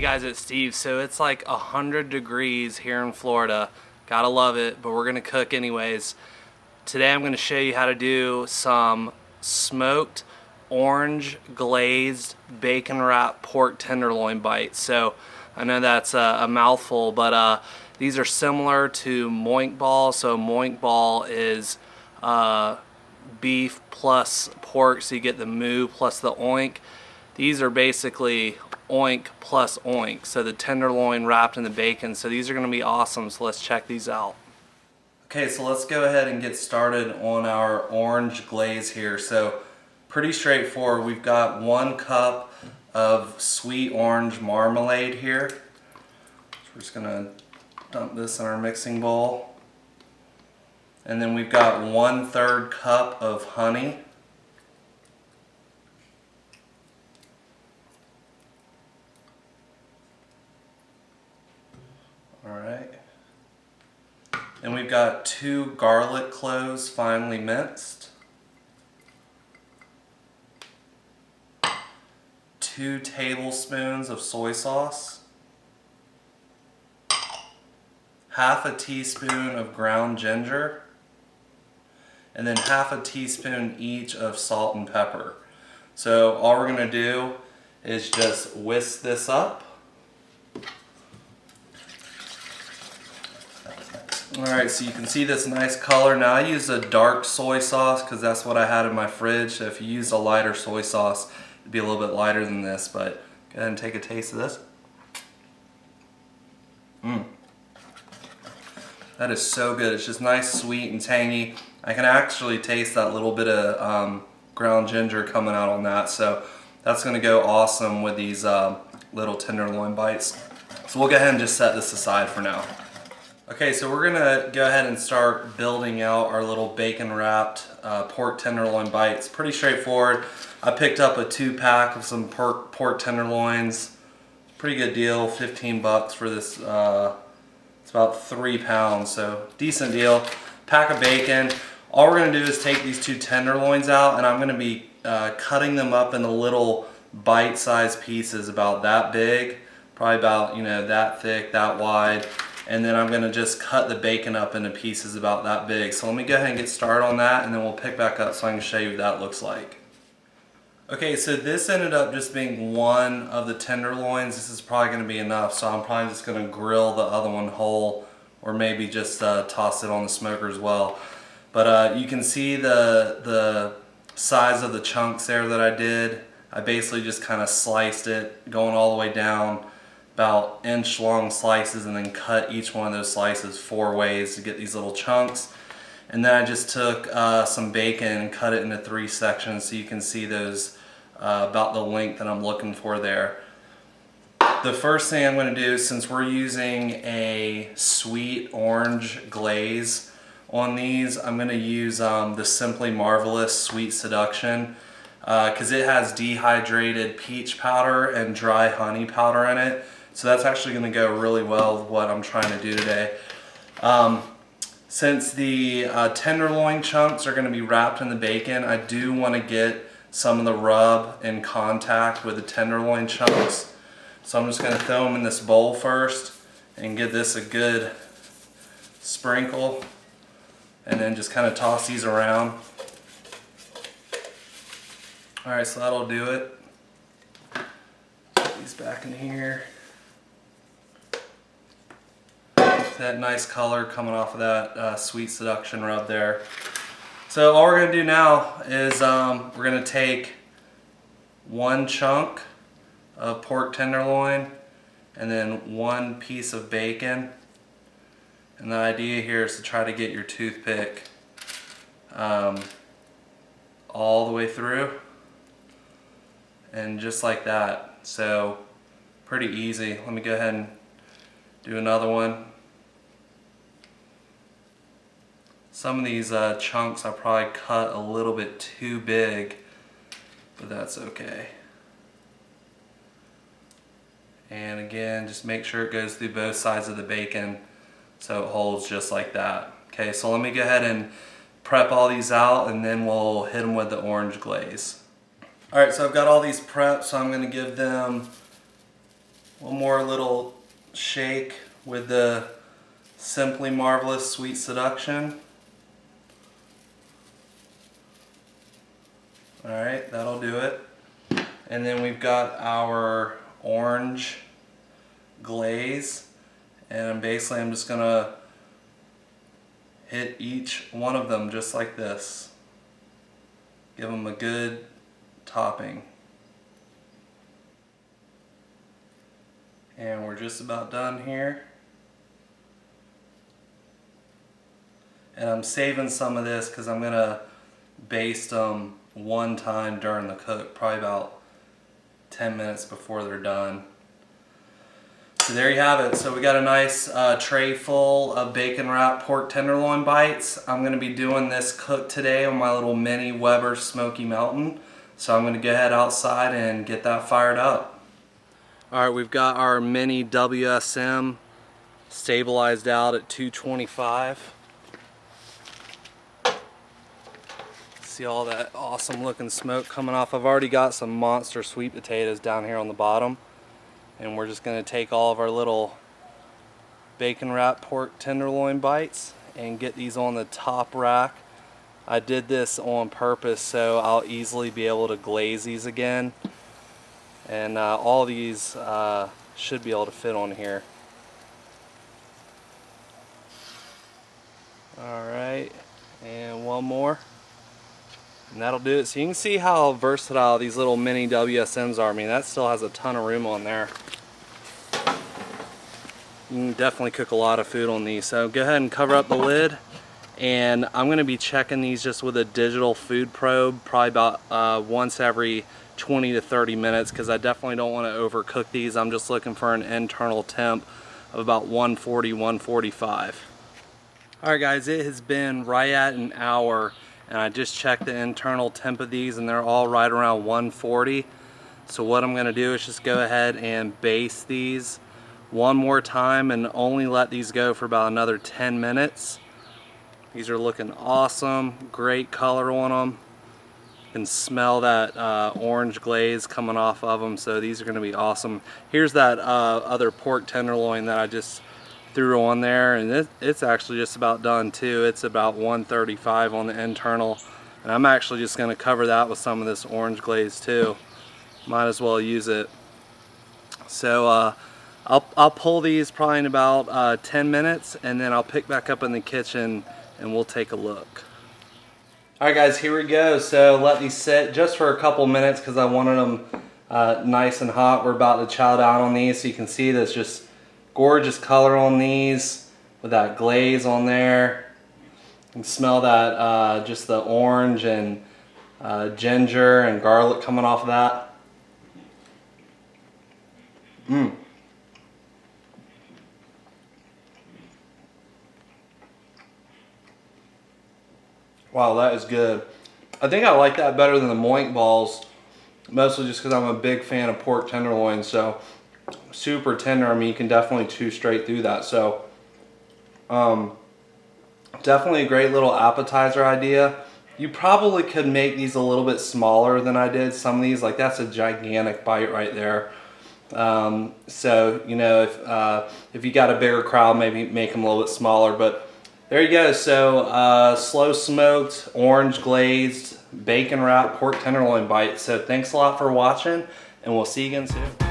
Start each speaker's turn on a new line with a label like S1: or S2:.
S1: guys, it's Steve. So it's like 100 degrees here in Florida. Gotta love it, but we're gonna cook anyways. Today I'm gonna show you how to do some smoked orange glazed bacon wrap pork tenderloin bites. So I know that's a mouthful, but these are similar to moink ball. So moink ball is beef plus pork, so you get the moo plus the oink. These are basically oink plus oink, so the tenderloin wrapped in the bacon. So these are going to be awesome, so let's check these out. Okay, so let's go ahead and get started on our orange glaze here. So pretty straightforward. We've got 1 cup of sweet orange marmalade here. So we're just going to dump this in our mixing bowl. And then we've got 1/3 cup of honey. Alright. And we've got 2 garlic cloves finely minced. 2 tablespoons of soy sauce. 1/2 teaspoon of ground ginger. And then 1/2 teaspoon each of salt and pepper. So all we're going to do is just whisk this up. Alright, so you can see this nice color. Now I use a dark soy sauce because that's what I had in my fridge. So if you use a lighter soy sauce, it'd be a little bit lighter than this. But go ahead and take a taste of this. That is so good. It's just nice, sweet, and tangy. I can actually taste that little bit of ground ginger coming out on that. So that's going to go awesome with these little tenderloin bites. So we'll go ahead and just set this aside for now. Okay, so we're gonna go ahead and start building out our little bacon wrapped pork tenderloin bites. Pretty straightforward. I picked up a 2-pack of some pork tenderloins. Pretty good deal, 15 bucks for this. It's about 3 pounds, so decent deal. Pack of bacon. All we're gonna do is take these 2 tenderloins out, and I'm gonna be cutting them up into little bite-sized pieces about that big, probably about, you know, that thick, that wide. And then I'm gonna just cut the bacon up into pieces about that big. So let me go ahead and get started on that, and then we'll pick back up so I can show you what that looks like. Okay, so this ended up just being 1 of the tenderloins. This is probably gonna be enough, so I'm probably just gonna grill the other one whole, or maybe just toss it on the smoker as well. But you can see the size of the chunks there that I did. I basically just kind of sliced it, going all the way down, about inch long slices, and then cut each one of those slices 4 ways to get these little chunks. And then I just took some bacon and cut it into 3 sections so you can see those about the length that I'm looking for there. The first thing I'm going to do, since we're using a sweet orange glaze on these, I'm going to use the Simply Marvelous Sweet Seduction because it has dehydrated peach powder and dry honey powder in it. So that's actually going to go really well with what I'm trying to do today. Since the tenderloin chunks are going to be wrapped in the bacon, I do want to get some of the rub in contact with the tenderloin chunks. So I'm just going to throw them in this bowl first and give this a good sprinkle, and then just kind of toss these around. Alright, so that'll do it. Put these back in here. That nice color coming off of that sweet seduction rub there. So all we're going to do now is we're going to take 1 chunk of pork tenderloin and then 1 piece of bacon. And the idea here is to try to get your toothpick all the way through, and just like that. So pretty easy. Let me go ahead and do another one. Some of these chunks I probably cut a little bit too big, but that's okay. And again, just make sure it goes through both sides of the bacon so it holds just like that. Okay, so let me go ahead and prep all these out, and then we'll hit them with the orange glaze. Alright, so I've got all these prepped, so I'm going to give them One more little shake with the Simply Marvelous Sweet Seduction. Alright, that'll do it. And then we've got our Orange-Glazed, and basically I'm just gonna hit each one of them just like this. Give them a good topping. And we're just about done here. And I'm saving some of this because I'm gonna baste them one time during the cook, probably about 10 minutes before they're done. So there you have it. So we got a nice tray full of bacon wrapped pork tenderloin bites. I'm going to be doing this cook today on my little mini Weber Smoky Mountain. So I'm going to go ahead outside and get that fired up. Alright, we've got our mini WSM stabilized out at 225. See all that awesome looking smoke coming off. I've already got some monster sweet potatoes down here on the bottom. And we're just going to take all of our little bacon wrapped pork tenderloin bites and get these on the top rack. I did this on purpose so I'll easily be able to glaze these again. And all these should be able to fit on here. Alright, and one more. And that'll do it. So you can see how versatile these little mini WSMs are. I mean, that still has a ton of room on there. You can definitely cook a lot of food on these. So go ahead and cover up the lid. And I'm going to be checking these just with a digital food probe, probably about once every 20 to 30 minutes, because I definitely don't want to overcook these. I'm just looking for an internal temp of about 140, 145. Alright guys, it has been right at an hour. And I just checked the internal temp of these and they're all right around 140. So what I'm going to do is just go ahead and baste these one more time and only let these go for about another 10 minutes. These are looking awesome, great color on them. You can smell that orange glaze coming off of them, so these are going to be awesome. Here's that other pork tenderloin that I just threw on there, and it's actually just about done too. It's about 135 on the internal, and I'm actually just going to cover that with some of this orange glaze too. Might as well use it. So I'll pull these probably in about 10 minutes, and then I'll pick back up in the kitchen and we'll take a look. Alright guys, here we go. So let these sit just for a couple minutes because I wanted them nice and hot. We're about to chow down on these, so you can see this just gorgeous color on these with that glaze on there. You can smell that just the orange and ginger and garlic coming off of that. Wow, that is good. I think I like that better than the moink balls, mostly just because I'm a big fan of pork tenderloin. So super tender. I mean, you can definitely chew straight through that. So definitely a great little appetizer idea. You probably could make these a little bit smaller than I did. Some of these, like that's a gigantic bite right there. So you know, if you got a bigger crowd, maybe make them a little bit smaller. But there you go. So slow smoked, orange glazed, bacon wrapped pork tenderloin bite. So thanks a lot for watching, and we'll see you again soon.